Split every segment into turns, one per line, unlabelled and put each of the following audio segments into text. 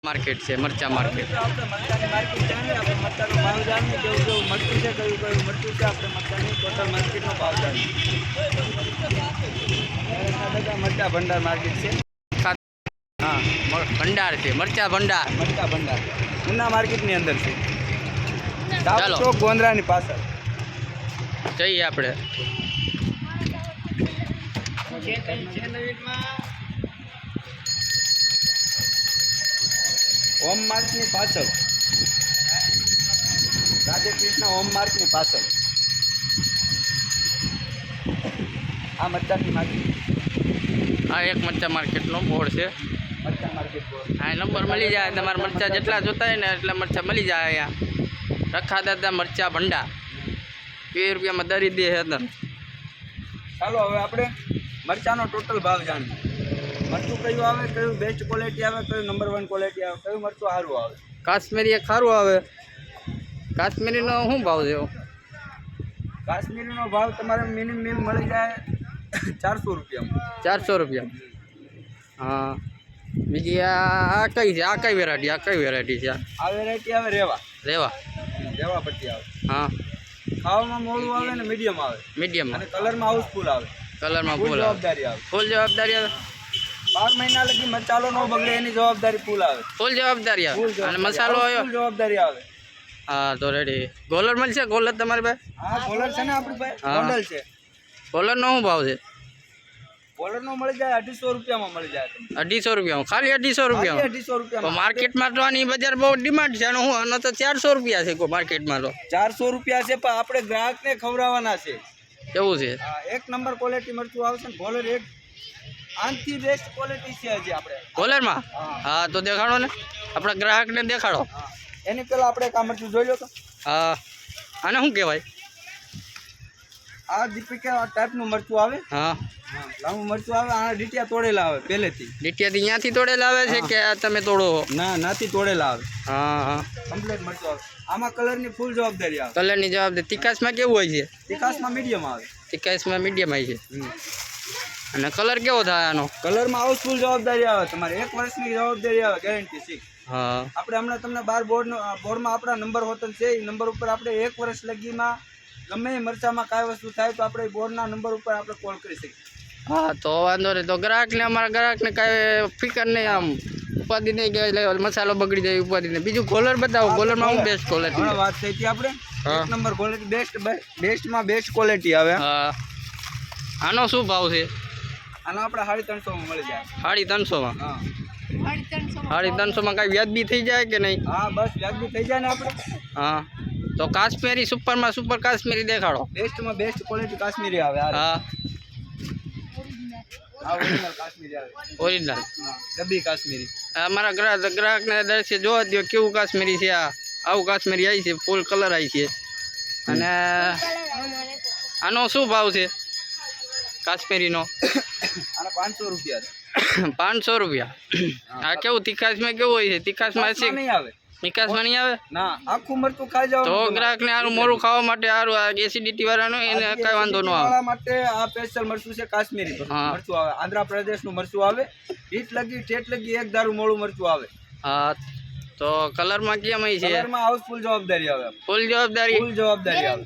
Market છે મરચા market.
આપણે મરચાની માર્કેટ જાણીએ, આપણે મરચાનો ભાવ જાણીએ, કેવું કેવું મરચું છે, કયું કયું મરચું છે, આપણે મરચાની ટોટલ માર્કેટનો ભાવ જાણીએ. મરચા ભંડાર માર્કેટ છે.
હા ભંડાર છે, મરચા ભંડાર.
મરચા ભંડાર ઉના માર્કેટની અંદર છે.
ચાલો.
ચોક ગોંદરાની પાછળ
જઈએ આપણે.
હોમ માર્કની પાછળ, રાધે કૃષ્ણ હોમ માર્કની પાછળ આ મરચાની માર્કેટ.
આ એક મરચા માર્કેટનો બોર્ડ છે.
મરચા માર્કેટ બોર્ડ.
આ નંબર મળી જાય, તમારે મરચા જેટલા જોતા હોય ને એટલા મરચા મળી જાય અહીંયા. રખા દાદા મરચા ભંડાર 20 રૂપિયામાં દરી દે છે.
ચાલો હવે આપણે મરચાનો ટોટલ ભાવ જાણીએ. મરચું કયું આવે, કયું બેસ્ટ ક્વોલિટી આવે, કયું નંબર 1 ક્વોલિટી આવે, કયું મરચું સારું આવે.
કાશ્મીરી એક સારું આવે. કાશ્મીરીનો શું ભાવ છે?
કાશ્મીરીનો ભાવ તમારે મિનિમમ મળી જાય 400 રૂપિયામાં.
400 રૂપિયા. હા બીજી આ કઈ છે? આ કઈ વેરાયટી? આ કઈ વેરાયટી છે?
આ વેરાયટી આવે રેવા.
રેવા
પટ્ટી આવે.
હા
ખાવામાં મોડું આવે ને મીડિયમ આવે.
મીડિયમ
અને કલરમાં હાઉસફુલ આવે.
કલરમાં
ફૂલ
ફૂલ આવે.
જવાબદારી આવે.
ફૂલ જવાબદારી આવે.
12 મહિના લગી મસાલો ન બગડે એની જવાબદારી ફૂલ આવે.
ફૂલ જવાબદારી આવે. અને મસાલો આવ્યો.
ફૂલ જવાબદારી આવે.
હા તો રેડી. ગોલર મળશે? ગોલર તમારી પાસે?
હા બોલર છે ને આપણી પાસે.
હા.
ગોંડલ છે.
ગોલરનો શું ભાવ છે?
બોલરનો મળી જાય 250 રૂપિયામાં મળી જાય તમને.
250 રૂપિયામાં? ખાલી 250 રૂપિયામાં?
250
તો
રૂપિયામાં.
માર્કેટમાં તો આની બજાર બહુ ડિમાન્ડ છે. આનો હું આનો તો 400 રૂપિયા છે કોઈ માર્કેટમાં તો.
400 રૂપિયા છે, પણ આપણે ગ્રાહકને ખવડાવવાના છે.
એવું છે?
હા, એક નંબર ક્વોલિટી મરચું આવશે ને. બોલર એક આનથી બેસ્ટ ક્વોલિટી છે હજી આપણે.
ગોલરમાં? હા તો દેખાડો ને, આપણા ગ્રાહકને દેખાડો.
હા, એની પહેલાં આપણે એક આ મરચું જોઈ લો તો.
હા આને શું કહેવાય?
આ દીપિકા ટાઈપનું મરચું આવે.
હા
લાંબુ મરચું આવે. આના ડીટિયા તોડેલા આવે પહેલેથી.
ડીટિયાથી અહીંયાથી તોડેલા આવે છે કે આ તમે તોડો?
ના, નાથી તોડેલા આવે.
હા હા
કમ્પ્લીટ મરચું આવે. આમાં કલરની ફૂલ જવાબદારી આવે.
કલરની જવાબદારી. તિકાસમાં કેવું હોય છે?
તિખાસમાં મીડિયમ આવે.
તિકાસમાં મીડિયમ હોય છે. અને કલર કેવો થાય આનો?
કલરમાં હાઉસફુલ જવાબદારી આવે. તમારે 1 વર્ષની જવાબદારી આવે, ગેરંટી છે.
હા
આપણે હમણાં તમને 12 બોર્ડમાં આપણા નંબર હોતલ છે. એ નંબર ઉપર આપણે 1 વર્ષ લગીમાં ગમે એ મરચામાં કાંઈ વસ્તુ થાય તો આપણે બોર્ડના નંબર ઉપર આપણે કોલ કરી શકીએ.
હા તો વાંધો નહીં. તો ગ્રાહકને, અમારા ગ્રાહકને કાંઈ ફિકર નહીં, આમ ઉપાધિ નહીં કે મસાલો બગડી જાય ઉપાધિ નહીં. બીજું કોલર બતાવો. કોલરમાં હું બેસ્ટ ક્વોલિટી?
હમણાં વાત થઈ હતી આપણે.
હા.
1 નંબર ક્વોલિટી, બેસ્ટમાં બેસ્ટ ક્વોલિટી આવે.
હા આનો શું ભાવ છે?
આનો આપણે 350 મળી જાય.
350માં?
હા
350માં કાંઈ વ્યાજબી થઈ જાય કે નહીં?
હા બસ વ્યાજબી થઈ જાય ને આપણે.
હા તો કાશ્મીરી સુપરમાં સુપર કાશ્મીરી દેખાડો.
બેસ્ટમાં બેસ્ટ ક્વોલિટી કાશ્મીરી આવે.
હા
ઓરિજિનલ કાશ્મીરી આવે.
ઓરિજિનલ.
હા, ડબ્બી કાશ્મીરી.
અમારા ગ્રાહકને દર્શે જોવા દો કેવું કાશ્મીરી છે. આવું કાશ્મીરી આવી છે, ફૂલ કલર આવી છે. અને આનો શું ભાવ છે કાશ્મીરીનો?
આના 500 રૂપિયા છે.
500 રૂપિયા. આ કેવું તિખાસમાં કેવું હોય છે? તિખાસમાં છે?
નહીં આવે.
નિકાસમાં નહીં આવે?
ના, આખું મરચું ખાઈ જાવ
તો ગ્રાહકને સારું મોરું ખાવા માટે સારું એસિડિટી વાળાનો એને કાંઈ વાંધો ન આવે.
માટે આ સ્પેશિયલ મરચું છે કાશ્મીરી
હા.
મરચું આવે. આંધ્રપ્રદેશનું મરચું આવે. ઠેઠ લગી એક દારૂ મોળું મરચું આવે.
હા તો કલરમાં કેમ છે?
કલરમાં હાઉસફુલ જવાબદારી આવે.
ફૂલ જવાબદારી.
ફૂલ જવાબદારી આવે.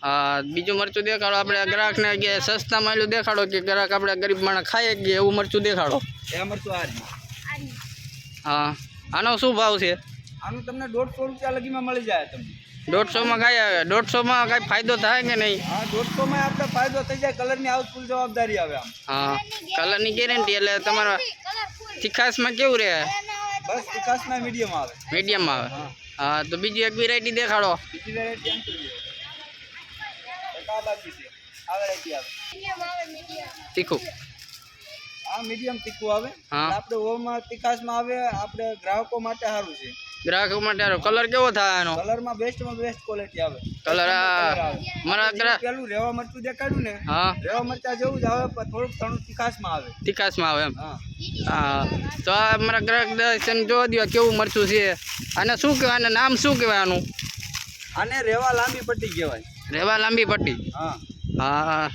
હા બીજું મરચું દેખાડો. આપણે ગ્રાહકને કે સસ્તા માયલું દેખાડો કે ગ્રાહક આપણે ગરીબ માણસ ખાઈએ કે એવું મરચું દેખાડો.
એ મરચું આ રહ્યું.
હા આનો શું ભાવ છે?
આનું તમને 150 રૂપિયા લગીમાં મળી જાય તમને.
150માં કાંઈ 150માં કાંઈ ફાયદો થાય કે નહીં?
હા 150માં આપણે ફાયદો થઈ જાય. કલરની હાઉસફુલ જવાબદારી આવે આમ.
હા કલરની ગેરંટી. એટલે તમારા તિખાસમાં કેવું રહે?
બસ તિખાસમાં મીડિયમ આવે.
મીડિયમમાં આવે. હા તો બીજી એક વેરાયટી દેખાડો.
બીજી વેરાયટી આમ જોઈએ. આ બાકી છે. આ વેરાયટી આવે.
તીખું.
આ મીડિયમ તીખું આવે.
હા.
આપણે ઓમાં તિખાસમાં આવે. આપણે ગ્રાહકો માટે સારું છે.
ગ્રાહકો માટે સારું. કલર કેવો થાય આનો?
કલરમાં બેસ્ટમાં બેસ્ટ ક્વોલિટી આવે.
કલર મારા ગ્રાહક.
પેલું રેવા મરચું દેખાડ્યું ને.
હા
રેવા મરચા જેવું જ આવે, પણ થોડુંક ઘણું તિખાસમાં આવે.
તિખાસમાં આવે એમ?
હા.
હા તો આ મારા ગ્રાહક દર્શન જોવા દો કેવું મરચું છે. આને શું કહેવાય? આને નામ શું કહેવાય આનું?
આને રેવા લાંબી પટ્ટી કહેવાય.
રેવા લાંબી પટ્ટી.
હા.
હા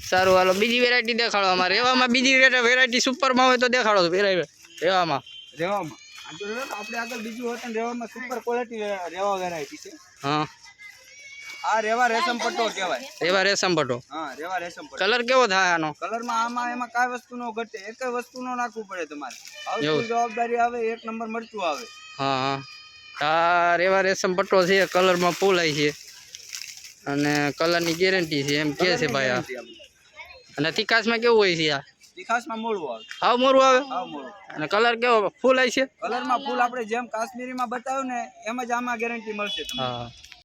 સારું હાલો બીજી વેરાયટી દેખાડો. અમારે રેવામાં બીજી વેરાયટી સુપરમાં હોય તો દેખાડો. રેવામાં
રેવામાં આ તો રેવા આપણે આગળ બીજું હતું ને રેવામાં સુપર ક્વોલિટી રેવા વેરાયટી છે.
હા
આ રેવા રેશમ પટ્ટો કહેવાય.
રેવા રેશમ પટ્ટો.
હા રેવા રેશમ પટ્ટો.
કલર કેવો થાય આનો?
કલરમાં આમાં એમાં કાંઈ વસ્તુ નો ઘટે, એક વસ્તુ નો નાખવું પડે તમારે.
એવું.
આવું જવાબદારી આવે, એક નંબર મરચું આવે.
હા હા આ રેવા રેશમ પટ્ટો છે, કલરમાં ફૂલ આવી છે અને કલરની ગેરંટી છે એમ કહે છે ભાઈ આ.
ગેરંટી આપણી.
અને તિકાસમાં કેવું હોય છે આ?
તીખાસમાં મોળું આવે.
હાવ મોરું આવે
આવ મોળું.
અને કલર કેવો ફૂલ આવી છે?
કલરમાં ફૂલ આપણે જેમ કાશ્મીરીમાં બતાવ્યું ને એમ જ આમાં ગેરંટી મળશે તમને.
હા